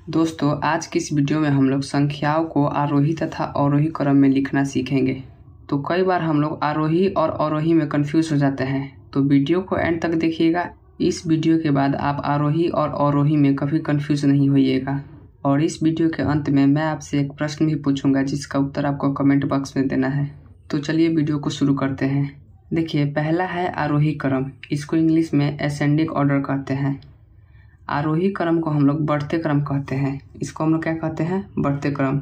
दोस्तों, आज की इस वीडियो में हम लोग संख्याओं को आरोही तथा अवरोही क्रम में लिखना सीखेंगे। तो कई बार हम लोग आरोही और अवरोही में कंफ्यूज हो जाते हैं, तो वीडियो को एंड तक देखिएगा। इस वीडियो के बाद आप आरोही और अवरोही में कभी कंफ्यूज नहीं होइएगा। और इस वीडियो के अंत में मैं आपसे एक प्रश्न भी पूछूंगा, जिसका उत्तर आपको कमेंट बॉक्स में देना है। तो चलिए वीडियो को शुरू करते हैं। देखिए, पहला है आरोही क्रम। इसको इंग्लिश में असेंडिंग ऑर्डर कहते हैं। आरोही क्रम को हम लोग बढ़ते क्रम कहते हैं। इसको हम लोग क्या कहते हैं? बढ़ते क्रम।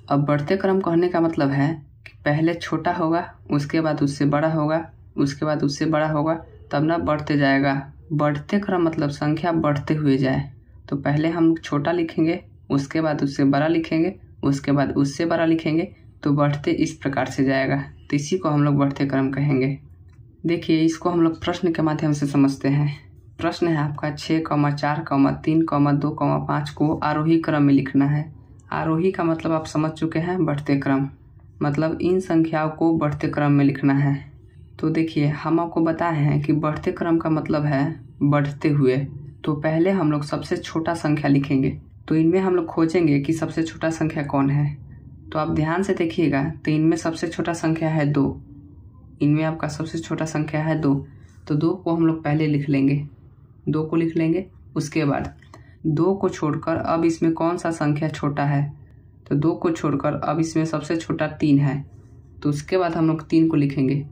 अब बढ़ते क्रम कहने का मतलब है कि पहले छोटा होगा, उसके बाद उससे बड़ा होगा, उसके बाद उससे बड़ा होगा, तब ना बढ़ते जाएगा। बढ़ते क्रम मतलब संख्या बढ़ते हुए जाए। तो पहले हम छोटा लिखेंगे, उसके बाद उससे बड़ा लिखेंगे, उसके बाद उससे बड़ा लिखेंगे, तो बढ़ते इस प्रकार से जाएगा। तो इसी को हम लोग बढ़ते क्रम कहेंगे। देखिए, इसको हम लोग प्रश्न के माध्यम से समझते हैं। प्रश्न है आपका 6, 4, 3, 2, 5 को आरोही क्रम में लिखना है। आरोही का मतलब आप समझ चुके हैं, बढ़ते क्रम। मतलब इन संख्याओं को बढ़ते क्रम में लिखना है। तो देखिए, हम आपको बताए हैं कि बढ़ते क्रम का मतलब है बढ़ते हुए। तो पहले हम लोग सबसे छोटा संख्या लिखेंगे। तो इनमें हम लोग खोजेंगे कि सबसे छोटा संख्या कौन है। तो आप ध्यान से देखिएगा, तो इनमें सबसे छोटा संख्या है 2। इनमें आपका सबसे छोटा संख्या है 2। तो 2 को हम लोग पहले लिख लेंगे। 2 को लिख लेंगे। उसके बाद 2 को छोड़कर अब इसमें कौन सा संख्या छोटा है? तो 2 को छोड़कर अब इसमें सबसे छोटा 3 है। तो उसके बाद हम लोग 3 को लिखेंगे।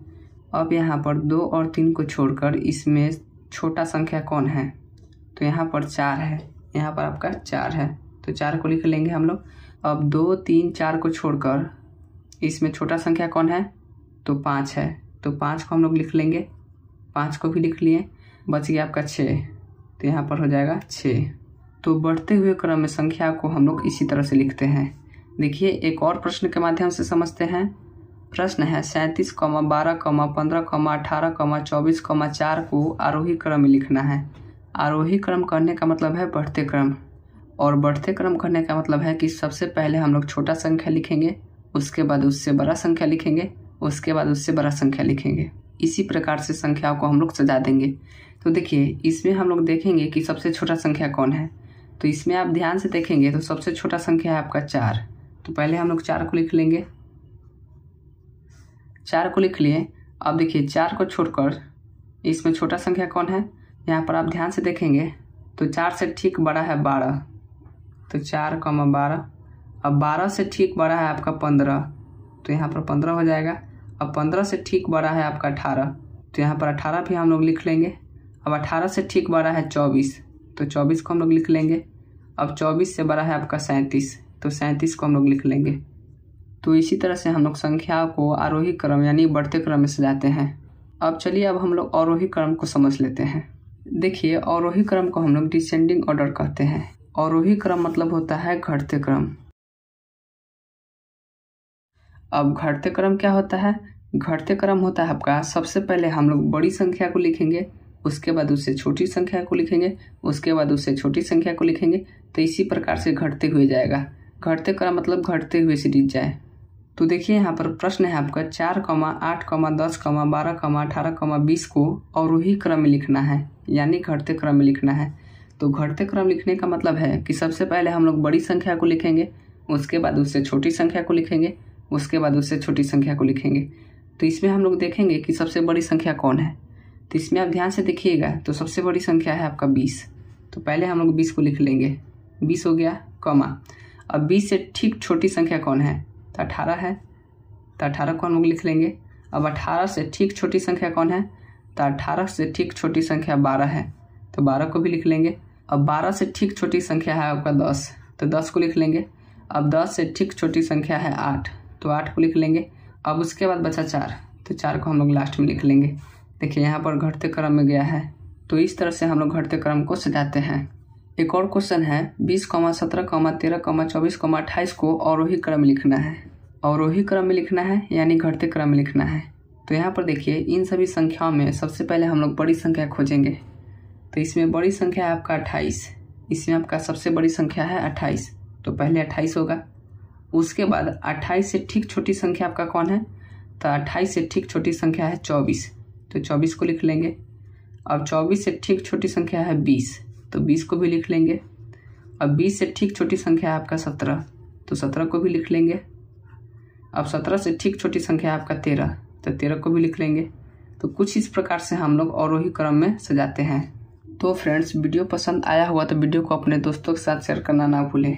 अब यहाँ पर 2 और 3 को छोड़कर इसमें छोटा संख्या कौन है? तो यहाँ पर 4 है। यहाँ पर आपका 4 है, तो 4 को लिख लेंगे हम लोग। अब 2, 3, 4 को छोड़कर इसमें छोटा संख्या कौन है? तो 5 है। तो 5 को हम लोग लिख लेंगे। 5 को भी लिख लिए। बच गया आपका 6। तो यहाँ पर हो जाएगा 6। तो बढ़ते हुए क्रम में संख्या को हम लोग इसी तरह से लिखते हैं। देखिए, एक और प्रश्न के माध्यम से समझते हैं। प्रश्न है 37, 12, 15, 18, 24, 4 को आरोही क्रम में लिखना है। आरोही क्रम करने का मतलब है बढ़ते क्रम, और बढ़ते क्रम करने का मतलब है कि सबसे पहले हम लोग छोटा संख्या लिखेंगे, उसके बाद उससे बड़ा संख्या लिखेंगे, उसके बाद उससे बड़ा संख्या लिखेंगे। इसी प्रकार से संख्याओं को हम लोग सजा देंगे। तो देखिए, इसमें हम लोग देखेंगे कि सबसे छोटा संख्या कौन है। तो इसमें आप ध्यान से देखेंगे तो सबसे छोटा संख्या है आपका 4। तो पहले हम लोग 4 को लिख लेंगे। 4 को लिख लिए। अब देखिए, 4 को छोड़कर इसमें छोटा संख्या कौन है? यहाँ पर आप ध्यान से देखेंगे तो 4 से ठीक बड़ा है 12। तो 4, 12। अब 12 से ठीक बड़ा है आपका 15। तो यहाँ पर 15 हो जाएगा। अब 15 से ठीक बड़ा है आपका 18। तो यहाँ पर 18 भी हम लोग लिख लेंगे। अब 18 से ठीक बड़ा है 24। तो 24 को हम लोग लिख लेंगे। अब 24 से बड़ा है आपका 37। तो 37 को हम लोग लिख लेंगे। तो इसी तरह से हम लोग संख्याओं को आरोही क्रम यानी बढ़ते क्रम में सजाते हैं। अब चलिए, अब हम लोग अवरोही क्रम को समझ लेते हैं। देखिए, अवरोही क्रम को हम लोग डिसेंडिंग ऑर्डर कहते हैं। अवरोही क्रम मतलब होता है घटते क्रम। अब घटते क्रम क्या होता है? घटते क्रम होता है आपका सबसे पहले हम लोग बड़ी संख्या को लिखेंगे, उसके बाद उससे छोटी संख्या को लिखेंगे, उसके बाद उससे छोटी संख्या को लिखेंगे। तो इसी प्रकार से घटते हुए जाएगा। घटते क्रम मतलब घटते हुए सीरीज जाए। तो देखिए, यहाँ पर प्रश्न है आपका 4, 8, 10, 12, 18, 20 को अवरोही क्रम में लिखना है, यानी घटते क्रम में लिखना है। तो घटते क्रम लिखने का मतलब है कि सबसे पहले हम लोग बड़ी संख्या को लिखेंगे, उसके बाद उससे छोटी संख्या को लिखेंगे, उसके बाद उससे छोटी संख्या को लिखेंगे। तो इसमें हम लोग देखेंगे कि सबसे बड़ी संख्या कौन है। तो इसमें आप ध्यान से देखिएगा तो सबसे बड़ी संख्या है आपका 20। तो पहले हम लोग 20 को लिख लेंगे। 20 हो गया, कॉमा। अब 20 से ठीक छोटी संख्या कौन है? तो 18 है। तो 18 को हम लोग लिख लेंगे। अब 18 से ठीक छोटी संख्या कौन है? तो 18 से ठीक छोटी संख्या 12 है। तो 12 को भी लिख लेंगे। अब 12 से ठीक छोटी संख्या है आपका 10। तो 10 को लिख लेंगे। अब 10 से ठीक छोटी संख्या है 8। तो 8 को लिख लेंगे। अब उसके बाद बचा 4। तो 4 को हम लोग लास्ट में लिख लेंगे। देखिए, यहाँ पर घटते क्रम में गया है। तो इस तरह से हम लोग घटते क्रम को सजाते हैं। एक और क्वेश्चन है 20, 17, 13, 24, 28 को अवरोही क्रम में लिखना है। अवरोही क्रम में लिखना है यानी घटते क्रम में लिखना है। तो यहाँ पर देखिए, इन सभी संख्याओं में सबसे पहले हम लोग बड़ी संख्या खोजेंगे। तो इसमें बड़ी संख्या है आपका 28। इसमें आपका सबसे बड़ी संख्या है 28। तो पहले 28 होगा। उसके बाद 28 से ठीक छोटी संख्या आपका कौन है? तो 28 से ठीक छोटी संख्या है 24। तो 24 को लिख लेंगे। अब 24 से ठीक छोटी संख्या है 20, तो 20 को भी लिख लेंगे। अब 20 से ठीक छोटी संख्या है आपका 17, तो 17 को भी लिख लेंगे। अब 17 से ठीक छोटी संख्या है आपका 13, तो 13 को भी लिख लेंगे। तो कुछ इस प्रकार से हम लोग आरोही क्रम में सजाते हैं। तो फ्रेंड्स, वीडियो पसंद आया हुआ तो वीडियो को अपने दोस्तों के साथ शेयर करना ना भूलें।